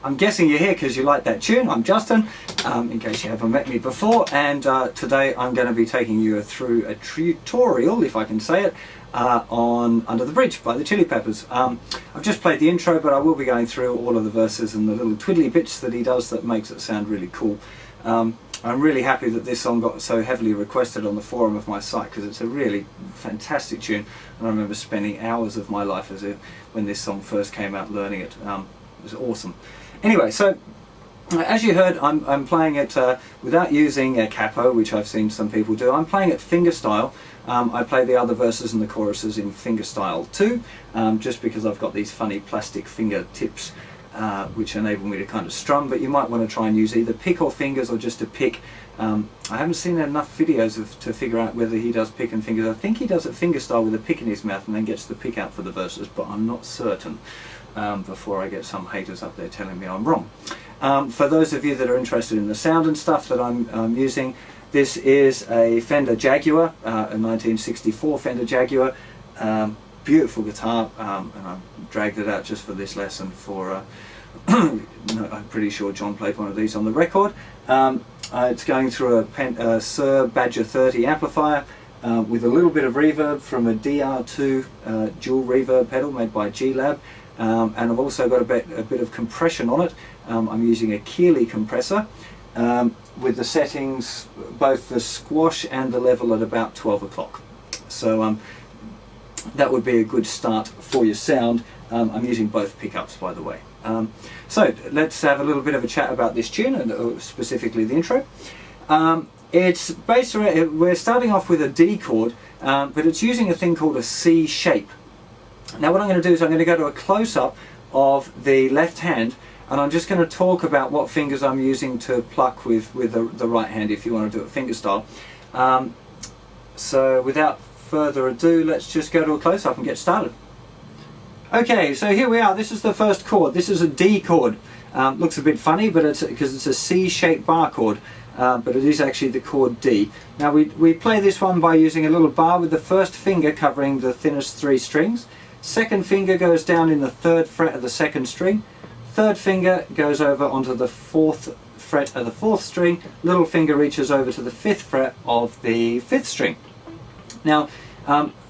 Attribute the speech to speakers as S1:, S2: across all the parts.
S1: I'm guessing you're here because you like that tune. I'm Justin, in case you haven't met me before, and today I'm going to be taking you through a tutorial, if I can say it, on Under the Bridge by the Chili Peppers. I've just played the intro, but I will be going through all of the verses and the little twiddly bits that he does that makes it sound really cool. I'm really happy that this song got so heavily requested on the forum of my site, because it's a really fantastic tune, and I remember spending hours of my life when this song first came out learning it. It was awesome. Anyway, so as you heard, I'm playing it without using a capo, which I've seen some people do. I'm playing it fingerstyle. I play the other verses and the choruses in fingerstyle too, just because I've got these funny plastic finger tips which enable me to kind of strum, but you might want to try and use either pick or fingers, or just a pick. I haven't seen enough videos to figure out whether he does pick and fingers. I think he does it fingerstyle with a pick in his mouth and then gets the pick out for the verses, but I'm not certain, before I get some haters up there telling me I'm wrong. For those of you that are interested in the sound and stuff that I'm using, this is a Fender Jaguar, a 1964 Fender Jaguar. Beautiful guitar, and I dragged it out just for this lesson for no, I'm pretty sure John played one of these on the record. It's going through a Sir Badger 30 amplifier with a little bit of reverb from a DR2 dual reverb pedal made by G-Lab, and I've also got a bit of compression on it. I'm using a Keeley compressor with the settings, both the squash and the level, at about 12 o'clock. So that would be a good start for your sound. I'm using both pickups, by the way. So let's have a little bit of a chat about this tune, and specifically the intro. It's based around, we're starting off with a D chord, but it's using a thing called a C shape. Now what I'm going to do is I'm going to go to a close-up of the left hand, and I'm just going to talk about what fingers I'm using to pluck with the right hand, if you want to do it fingerstyle. So without further ado, let's just go to a close-up and get started. Okay, so here we are. This is the first chord. This is a D chord. Looks a bit funny, but it's because it's a C-shaped bar chord, but it is actually the chord D. Now we play this one by using a little bar with the first finger covering the thinnest 3 strings. Second finger goes down in the 3rd fret of the 2nd string. Third finger goes over onto the 4th fret of the 4th string. Little finger reaches over to the 5th fret of the 5th string. Now,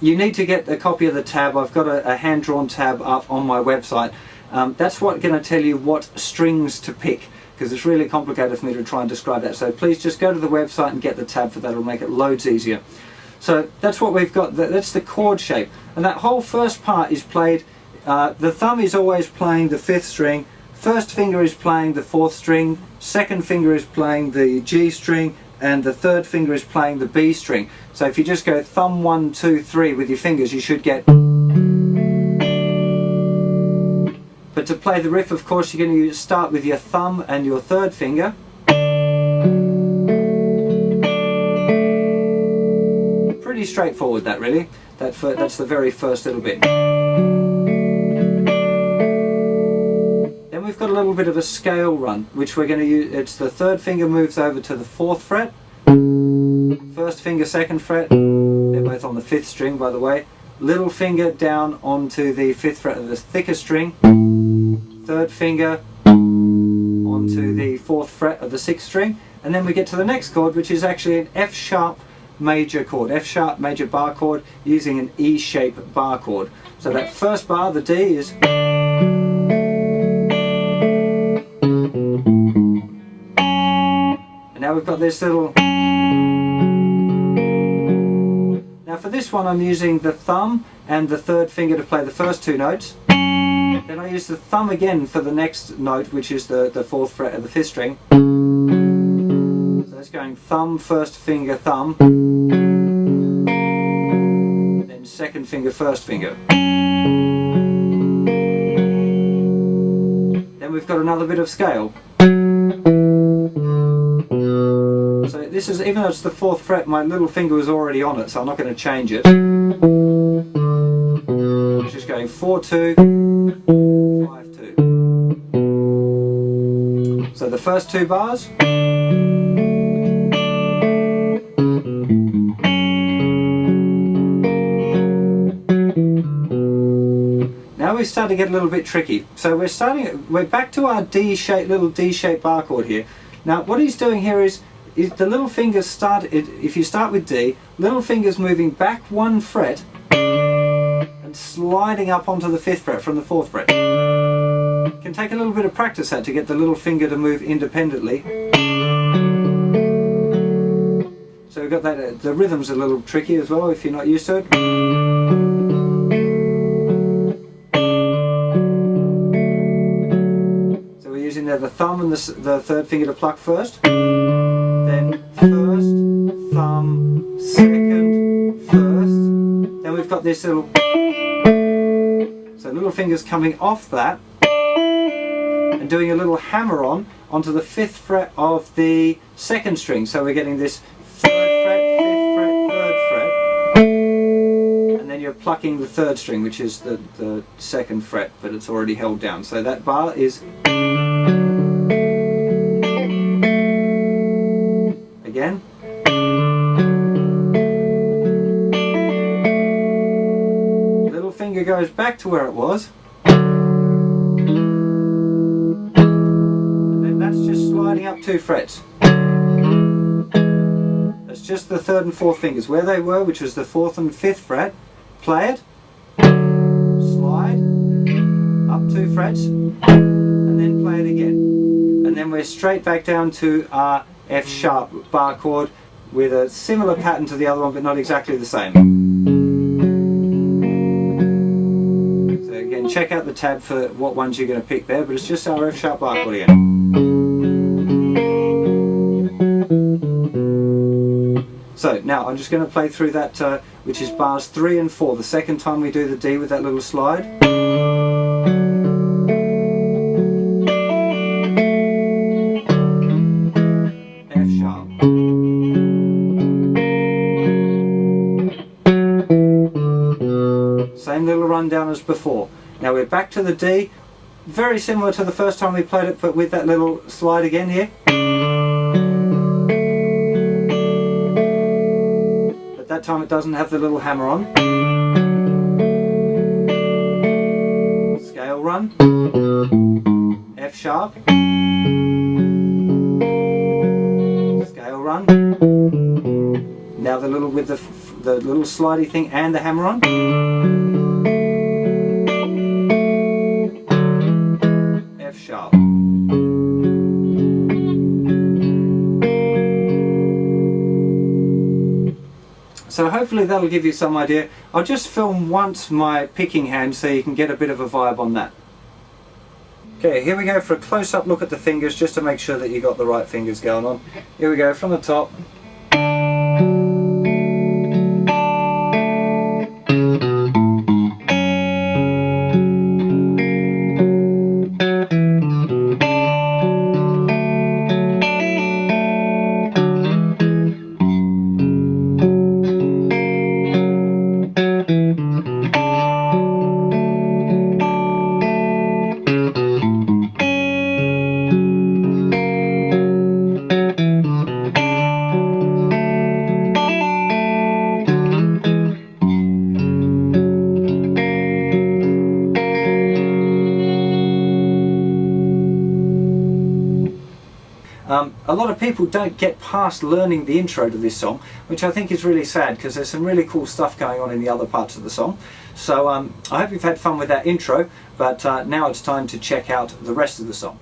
S1: you need to get a copy of the tab. I've got a hand-drawn tab up on my website. That's what's going to tell you what strings to pick, because it's really complicated for me to try and describe that. So please just go to the website and get the tab for that. It'll make it loads easier. So that's what we've got. That's the chord shape. And that whole first part is played, the thumb is always playing the 5th string, first finger is playing the 4th string, second finger is playing the G string, and the third finger is playing the B string. So if you just go thumb 1, 2, 3 with your fingers, you should get. But to play the riff, of course, you're going to start with your thumb and your third finger. Pretty straightforward, that really. That's the very first little bit. Then we've got a little bit of a scale run, which we're going to use. It's the third finger moves over to the 4th fret, first finger 2nd fret, they're both on the 5th string, by the way, little finger down onto the 5th fret of the thicker string, third finger onto the 4th fret of the 6th string, and then we get to the next chord, which is actually an F sharp major chord, F sharp major bar chord, using an E shape bar chord. So that first bar, the D, is. And now we've got this little. Now for this one I'm using the thumb and the third finger to play the first 2 notes. Then I use the thumb again for the next note, which is the 4th fret of the 5th string. So it's going thumb, first finger, thumb. Then second finger, first finger. Then we've got another bit of scale. So this is, even though it's the 4th fret, my little finger was already on it, so I'm not going to change it. It's just going 4, 2, 5, 2. So the first 2 bars. Now now we've started to get a little bit tricky. So we're back to our little D-shaped bar chord here. Now what he's doing here is the little fingers start, if you start with D, little fingers moving back 1 fret and sliding up onto the 5th fret from the 4th fret. It can take a little bit of practice to get the little finger to move independently. So we've got that, the rhythm's a little tricky as well if you're not used to it. So we're using the thumb and the 3rd finger to pluck first. Then 1st, thumb, 2nd, 1st. Then we've got this little, so little fingers coming off that and doing a little hammer onto the 5th fret of the 2nd string. So we're getting this 3rd fret, 5th fret, 3rd fret, and then you're plucking the 3rd string, which is the 2nd fret, but it's already held down. So that bar is again. Little finger goes back to where it was. And then that's just sliding up 2 frets. That's just the 3rd and 4th fingers. Where they were, which was the 4th and 5th fret, play it, slide, up 2 frets, and then play it again. And then we're straight back down to our F sharp bar chord with a similar pattern to the other one, but not exactly the same. So again, check out the tab for what ones you're going to pick there, but it's just our F sharp bar chord again. So now I'm just going to play through that, which is bars 3 and 4, the second time we do the D with that little slide. Same little rundown as before. Now we're back to the D, very similar to the first time we played it, but with that little slide again here. But that time it doesn't have the little hammer on. Scale run, F sharp, scale run. Now the little with the little slidey thing and the hammer on. F sharp. So hopefully that'll give you some idea. I'll just film once my picking hand so you can get a bit of a vibe on that. Okay, here we go for a close-up look at the fingers, just to make sure that you got the right fingers going on. Here we go from the top. A lot of people don't get past learning the intro to this song, which I think is really sad because there's some really cool stuff going on in the other parts of the song. So I hope you've had fun with that intro, but now it's time to check out the rest of the song.